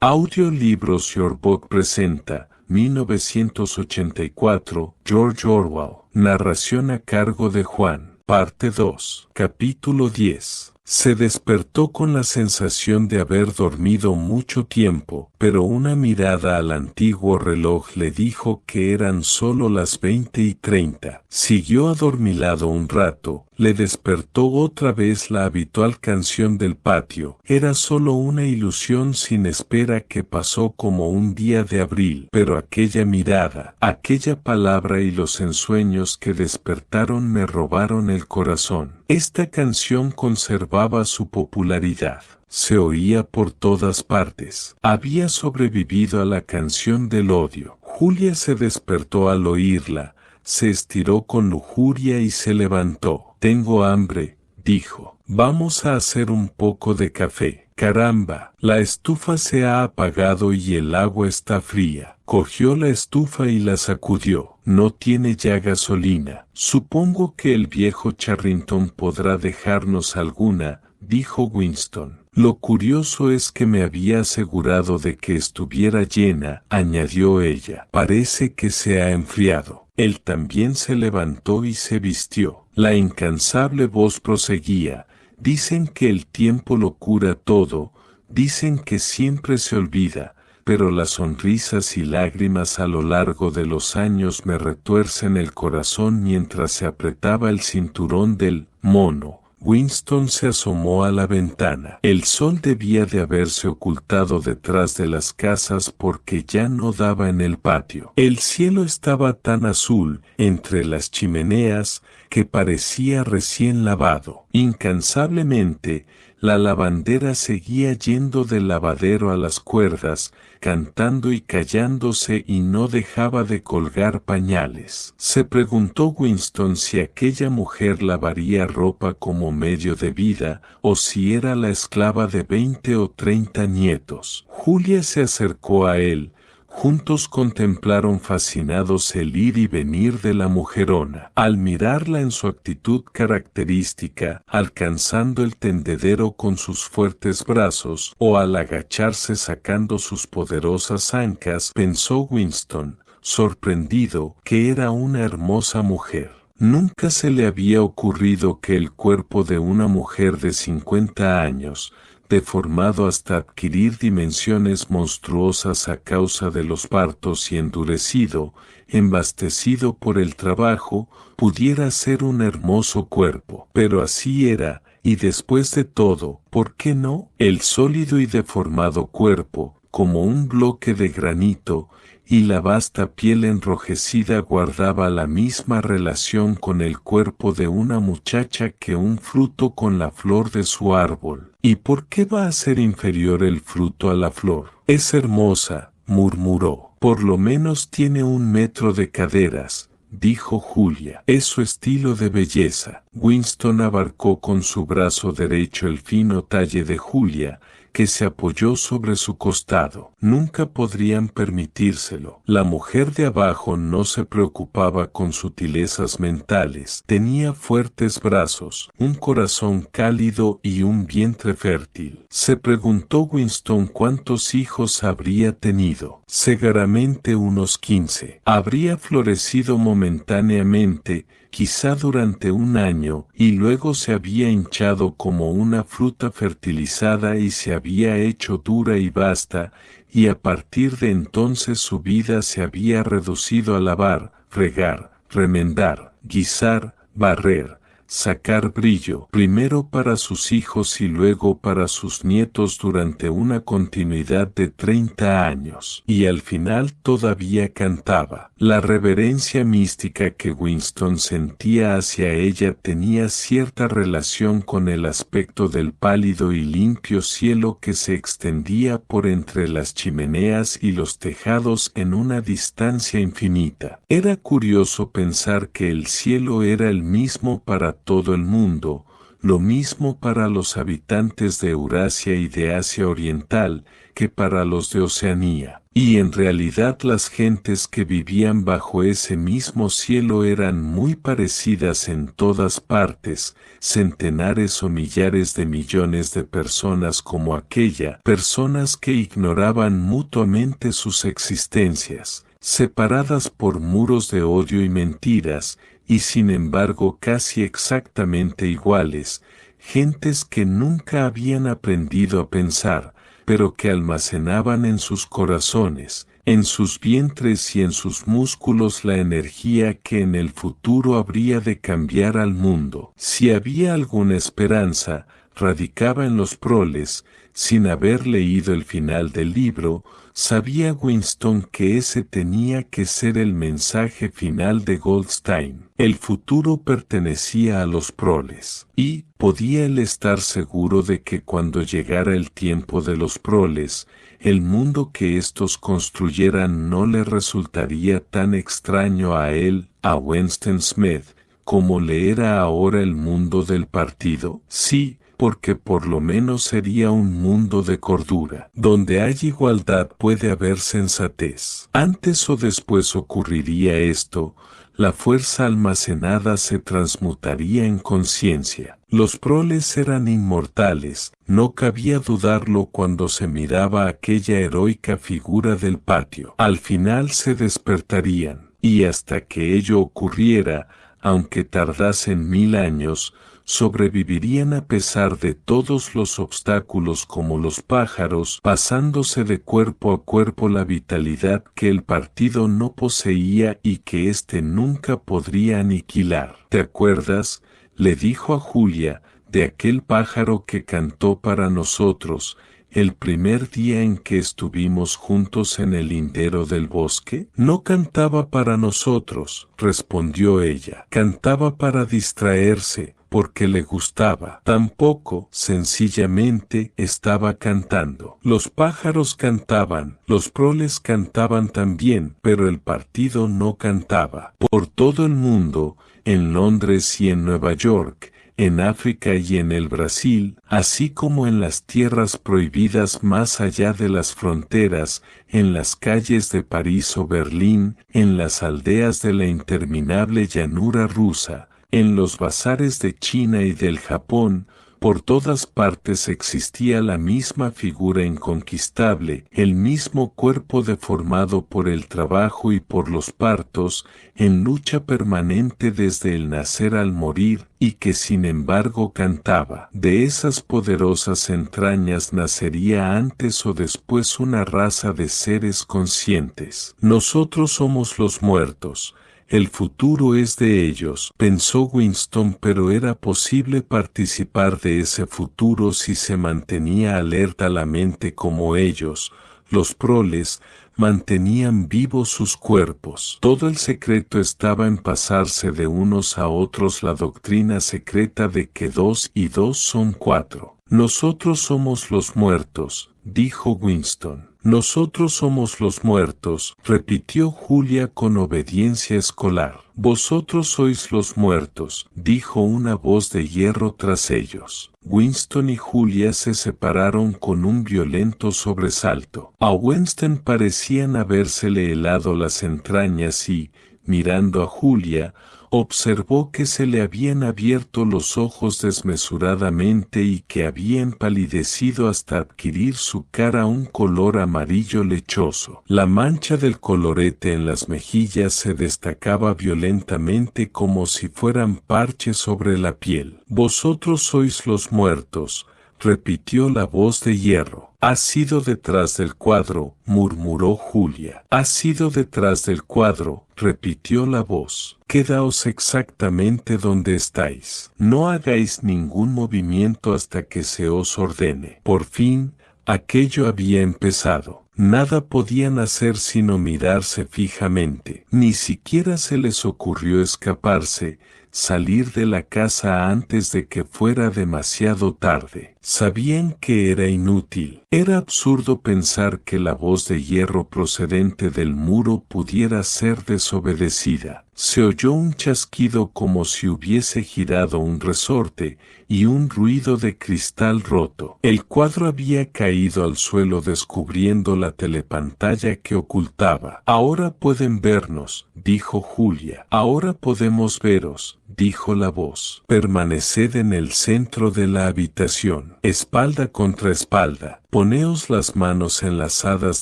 Audiolibros Yorkbook presenta 1984, George Orwell. Narración a cargo de Juan. Parte 2. Capítulo 10. Se despertó con la sensación de haber dormido mucho tiempo, pero una mirada al antiguo reloj le dijo que eran solo las 20:30. Siguió adormilado un rato, le despertó otra vez la habitual canción del patio. Era solo una ilusión sin espera que pasó como un día de abril, pero aquella mirada, aquella palabra y los ensueños que despertaron me robaron el corazón. Esta canción conservaba su popularidad. Se oía por todas partes. Había sobrevivido a la canción del odio. Julia se despertó al oírla, se estiró con lujuria y se levantó. «Tengo hambre», dijo. «Vamos a hacer un poco de café». «Caramba, la estufa se ha apagado y el agua está fría». Cogió la estufa y la sacudió. «No tiene ya gasolina». «Supongo que el viejo Charrington podrá dejarnos alguna», dijo Winston. «Lo curioso es que me había asegurado de que estuviera llena», añadió ella. «Parece que se ha enfriado». Él también se levantó y se vistió. La incansable voz proseguía. «Dicen que el tiempo lo cura todo, dicen que siempre se olvida, pero las sonrisas y lágrimas a lo largo de los años me retuercen el corazón mientras se apretaba el cinturón del mono». Winston se asomó a la ventana. El sol debía de haberse ocultado detrás de las casas porque ya no daba en el patio. El cielo estaba tan azul entre las chimeneas que parecía recién lavado. Incansablemente, la lavandera seguía yendo del lavadero a las cuerdas, cantando y callándose y no dejaba de colgar pañales. Se preguntó Winston si aquella mujer lavaría ropa como medio de vida o si era la esclava de 20 o 30 nietos. Julia se acercó a él. Juntos contemplaron fascinados el ir y venir de la mujerona. Al mirarla en su actitud característica, alcanzando el tendedero con sus fuertes brazos, o al agacharse sacando sus poderosas ancas, pensó Winston, sorprendido, que era una hermosa mujer. Nunca se le había ocurrido que el cuerpo de una mujer de 50 años, deformado hasta adquirir dimensiones monstruosas a causa de los partos y endurecido, embastecido por el trabajo, pudiera ser un hermoso cuerpo. Pero así era, y después de todo, ¿por qué no? El sólido y deformado cuerpo, como un bloque de granito, y la vasta piel enrojecida guardaba la misma relación con el cuerpo de una muchacha que un fruto con la flor de su árbol. ¿Y por qué va a ser inferior el fruto a la flor? «Es hermosa», murmuró. «Por lo menos tiene 1 metro de caderas», dijo Julia. «Es su estilo de belleza». Winston abarcó con su brazo derecho el fino talle de Julia, que se apoyó sobre su costado. Nunca podrían permitírselo. La mujer de abajo no se preocupaba con sutilezas mentales. Tenía fuertes brazos, un corazón cálido y un vientre fértil. Se preguntó Winston cuántos hijos habría tenido. Seguramente unos 15. Habría florecido momentáneamente, quizá durante 1 año, y luego se había hinchado como una fruta fertilizada y se había hecho dura y vasta, y a partir de entonces su vida se había reducido a lavar, fregar, remendar, guisar, barrer, sacar brillo, primero para sus hijos y luego para sus nietos durante una continuidad de 30 años. Y al final todavía cantaba. La reverencia mística que Winston sentía hacia ella tenía cierta relación con el aspecto del pálido y limpio cielo que se extendía por entre las chimeneas y los tejados en una distancia infinita. Era curioso pensar que el cielo era el mismo para todo el mundo, lo mismo para los habitantes de Eurasia y de Asia Oriental que para los de Oceanía. Y en realidad las gentes que vivían bajo ese mismo cielo eran muy parecidas en todas partes, centenares o millares de millones de personas como aquella, personas que ignoraban mutuamente sus existencias, separadas por muros de odio y mentiras, y sin embargo casi exactamente iguales, gentes que nunca habían aprendido a pensar, pero que almacenaban en sus corazones, en sus vientres y en sus músculos la energía que en el futuro habría de cambiar al mundo. Si había alguna esperanza, radicaba en los proles. Sin haber leído el final del libro, sabía Winston que ese tenía que ser el mensaje final de Goldstein. El futuro pertenecía a los proles, y podía él estar seguro de que cuando llegara el tiempo de los proles, el mundo que éstos construyeran no le resultaría tan extraño a él, a Winston Smith, como le era ahora el mundo del partido. Sí, porque por lo menos sería un mundo de cordura. Donde hay igualdad puede haber sensatez. Antes o después ocurriría esto, la fuerza almacenada se transmutaría en conciencia. Los proles eran inmortales, no cabía dudarlo cuando se miraba aquella heroica figura del patio. Al final se despertarían, y hasta que ello ocurriera, aunque tardasen 1000 años, sobrevivirían a pesar de todos los obstáculos como los pájaros, pasándose de cuerpo a cuerpo la vitalidad que el partido no poseía y que éste nunca podría aniquilar. ¿Te acuerdas?, le dijo a Julia, de aquel pájaro que cantó para nosotros, el primer día en que estuvimos juntos en el lindero del bosque. No cantaba para nosotros, respondió ella. Cantaba para distraerse, porque le gustaba. Tampoco, sencillamente, estaba cantando. Los pájaros cantaban, los proles cantaban también, pero el partido no cantaba. Por todo el mundo, en Londres y en Nueva York, en África y en el Brasil, así como en las tierras prohibidas más allá de las fronteras, en las calles de París o Berlín, en las aldeas de la interminable llanura rusa, en los bazares de China y del Japón, por todas partes existía la misma figura inconquistable, el mismo cuerpo deformado por el trabajo y por los partos, en lucha permanente desde el nacer al morir, y que sin embargo cantaba. De esas poderosas entrañas nacería antes o después una raza de seres conscientes. Nosotros somos los muertos. El futuro es de ellos, pensó Winston, pero era posible participar de ese futuro si se mantenía alerta la mente como ellos, los proles, mantenían vivos sus cuerpos. Todo el secreto estaba en pasarse de unos a otros la doctrina secreta de que 2 y 2 son 4. Nosotros somos los muertos, dijo Winston. Nosotros somos los muertos, repitió Julia con obediencia escolar. Vosotros sois los muertos, dijo una voz de hierro tras ellos. Winston y Julia se separaron con un violento sobresalto. A Winston parecían habérsele helado las entrañas y, mirando a Julia, observó que se le habían abierto los ojos desmesuradamente y que había empalidecido hasta adquirir su cara un color amarillo lechoso. La mancha del colorete en las mejillas se destacaba violentamente como si fueran parches sobre la piel. Vosotros sois los muertos, repitió la voz de hierro. Has sido detrás del cuadro, murmuró Julia. Has sido detrás del cuadro, repitió la voz. Quedaos exactamente donde estáis. No hagáis ningún movimiento hasta que se os ordene. Por fin, aquello había empezado. Nada podían hacer sino mirarse fijamente. Ni siquiera se les ocurrió escaparse, salir de la casa antes de que fuera demasiado tarde. Sabían que era inútil. Era absurdo pensar que la voz de hierro procedente del muro pudiera ser desobedecida. Se oyó un chasquido como si hubiese girado un resorte y un ruido de cristal roto. El cuadro había caído al suelo descubriendo la telepantalla que ocultaba. Ahora pueden vernos, dijo Julia. Ahora podemos veros, dijo la voz. Permaneced en el centro de la habitación, espalda contra espalda. Poneos las manos enlazadas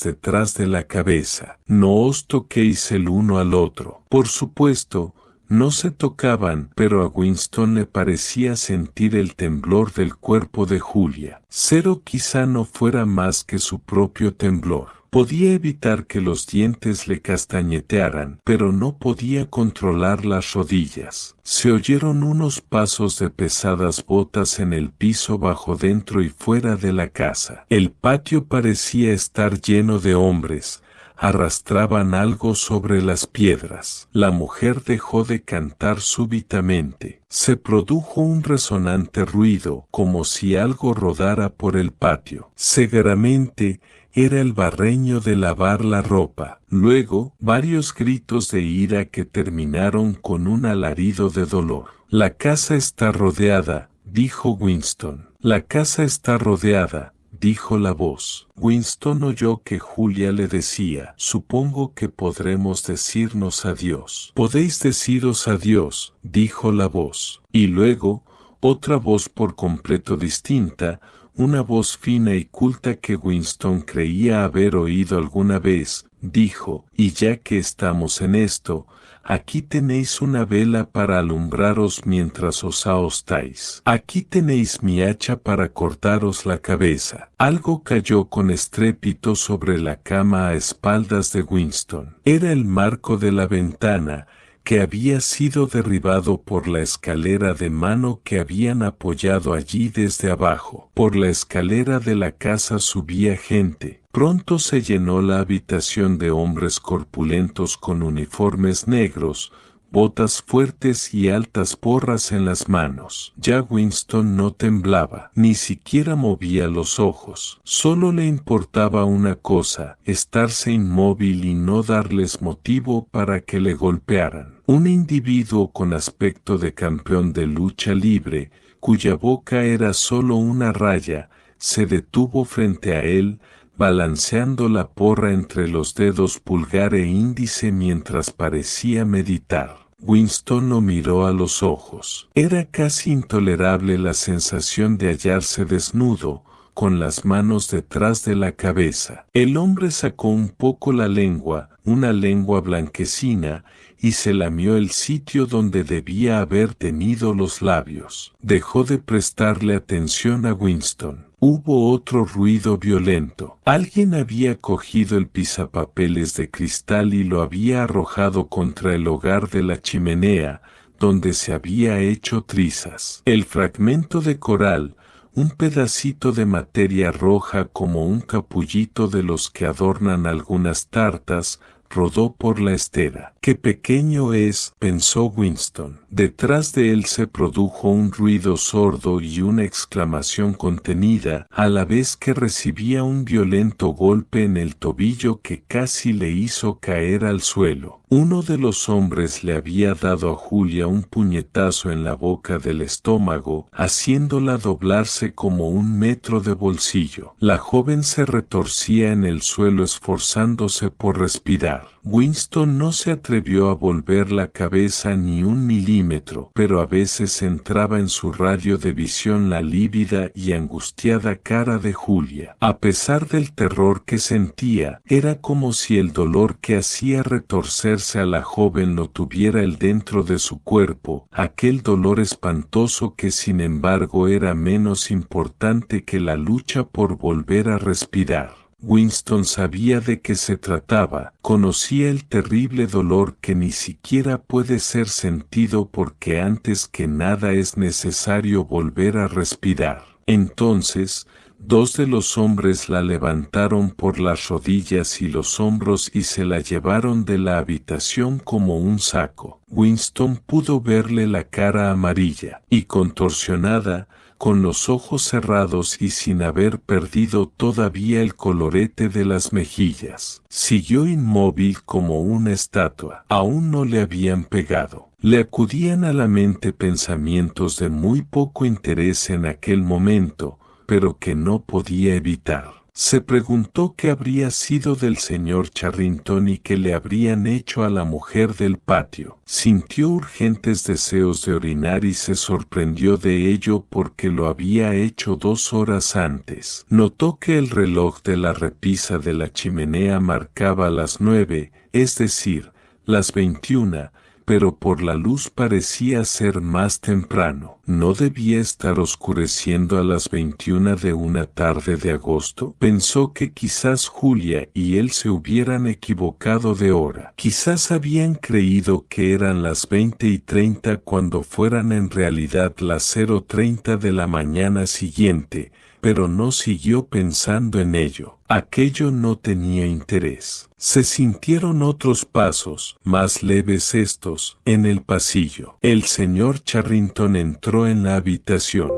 detrás de la cabeza. No os toquéis el uno al otro. Por supuesto, no se tocaban, pero a Winston le parecía sentir el temblor del cuerpo de Julia. Cero quizá no fuera más que su propio temblor. Podía evitar que los dientes le castañetearan, pero no podía controlar las rodillas. Se oyeron unos pasos de pesadas botas en el piso bajo dentro y fuera de la casa. El patio parecía estar lleno de hombres. Arrastraban algo sobre las piedras. La mujer dejó de cantar súbitamente. Se produjo un resonante ruido, como si algo rodara por el patio. Seguramente era el barreño de lavar la ropa. Luego, varios gritos de ira que terminaron con un alarido de dolor. La casa está rodeada, dijo Winston. La casa está rodeada, dijo la voz. Winston oyó que Julia le decía, supongo que podremos decirnos adiós. Podéis deciros adiós, dijo la voz. Y luego, otra voz por completo distinta, una voz fina y culta que Winston creía haber oído alguna vez, dijo, y ya que estamos en esto, aquí tenéis una vela para alumbraros mientras os ahostáis. Aquí tenéis mi hacha para cortaros la cabeza. Algo cayó con estrépito sobre la cama a espaldas de Winston. Era el marco de la ventana, que había sido derribado por la escalera de mano que habían apoyado allí desde abajo. Por la escalera de la casa subía gente. Pronto se llenó la habitación de hombres corpulentos con uniformes negros, botas fuertes y altas porras en las manos. Ya Winston no temblaba, ni siquiera movía los ojos. Solo le importaba una cosa, estarse inmóvil y no darles motivo para que le golpearan. Un individuo con aspecto de campeón de lucha libre, cuya boca era solo una raya, se detuvo frente a él, balanceando la porra entre los dedos pulgar e índice mientras parecía meditar. Winston lo miró a los ojos. Era casi intolerable la sensación de hallarse desnudo, con las manos detrás de la cabeza. El hombre sacó un poco la lengua, una lengua blanquecina, y se lamió el sitio donde debía haber tenido los labios. Dejó de prestarle atención a Winston. Hubo otro ruido violento. Alguien había cogido el pisapapeles de cristal y lo había arrojado contra el hogar de la chimenea, donde se había hecho trizas. El fragmento de coral, un pedacito de materia roja como un capullito de los que adornan algunas tartas, rodó por la estera. ¡Qué pequeño es!, pensó Winston. Detrás de él se produjo un ruido sordo y una exclamación contenida, a la vez que recibía un violento golpe en el tobillo que casi le hizo caer al suelo. Uno de los hombres le había dado a Julia un puñetazo en la boca del estómago, haciéndola doblarse como 1 metro de bolsillo. La joven se retorcía en el suelo esforzándose por respirar. Winston no se atrevió a volver la cabeza ni 1 milímetro, pero a veces entraba en su radio de visión la lívida y angustiada cara de Julia. A pesar del terror que sentía, era como si el dolor que hacía retorcerse a la joven lo tuviera él dentro de su cuerpo, aquel dolor espantoso que sin embargo era menos importante que la lucha por volver a respirar. Winston sabía de qué se trataba, conocía el terrible dolor que ni siquiera puede ser sentido porque antes que nada es necesario volver a respirar. Entonces, 2 de los hombres la levantaron por las rodillas y los hombros y se la llevaron de la habitación como un saco. Winston pudo verle la cara amarilla y contorsionada, con los ojos cerrados y sin haber perdido todavía el colorete de las mejillas. Siguió inmóvil como una estatua. Aún no le habían pegado. Le acudían a la mente pensamientos de muy poco interés en aquel momento, pero que no podía evitar. Se preguntó qué habría sido del señor Charrington y qué le habrían hecho a la mujer del patio. Sintió urgentes deseos de orinar y se sorprendió de ello porque lo había hecho 2 horas antes. Notó que el reloj de la repisa de la chimenea marcaba las 9, es decir, las 21, pero por la luz parecía ser más temprano. ¿No debía estar oscureciendo a las 21 de una tarde de agosto? Pensó que quizás Julia y él se hubieran equivocado de hora. Quizás habían creído que eran las 20:30 cuando fueran en realidad las 0:30 de la mañana siguiente, pero no siguió pensando en ello. Aquello no tenía interés. Se sintieron otros pasos, más leves estos, en el pasillo. El señor Charrington entró en la habitación.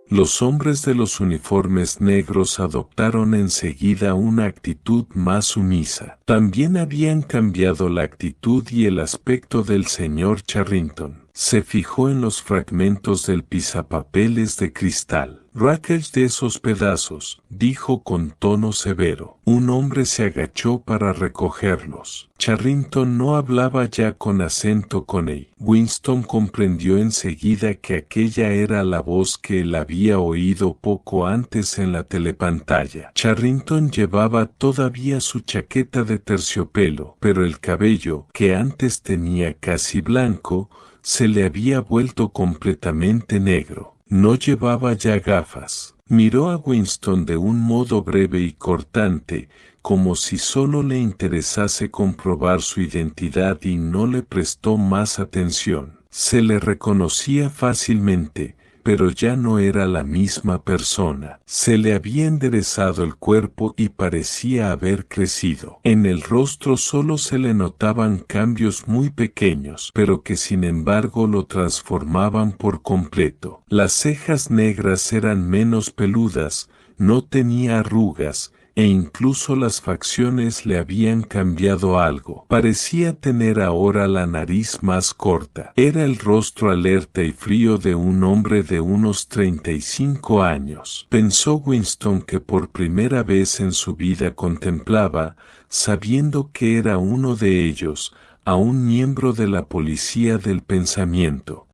Los hombres de los uniformes negros adoptaron enseguida una actitud más sumisa. También habían cambiado la actitud y el aspecto del señor Charrington. Se fijó en los fragmentos del pisapapeles de cristal. «Raquel de esos pedazos», dijo con tono severo. Un hombre se agachó para recogerlos. Charrington no hablaba ya con acento coney. Winston comprendió enseguida que aquella era la voz que él había oído poco antes en la telepantalla. Charrington llevaba todavía su chaqueta de terciopelo, pero el cabello, que antes tenía casi blanco, se le había vuelto completamente negro. No llevaba ya gafas. Miró a Winston de un modo breve y cortante, como si solo le interesase comprobar su identidad y no le prestó más atención. Se le reconocía fácilmente, pero ya no era la misma persona. Se le había enderezado el cuerpo y parecía haber crecido. En el rostro solo se le notaban cambios muy pequeños, pero que sin embargo lo transformaban por completo. Las cejas negras eran menos peludas, no tenía arrugas, e incluso las facciones le habían cambiado algo. Parecía tener ahora la nariz más corta. Era el rostro alerta y frío de un hombre de unos 35 años. Pensó Winston que por primera vez en su vida contemplaba, sabiendo que era uno de ellos, a un miembro de la policía del pensamiento.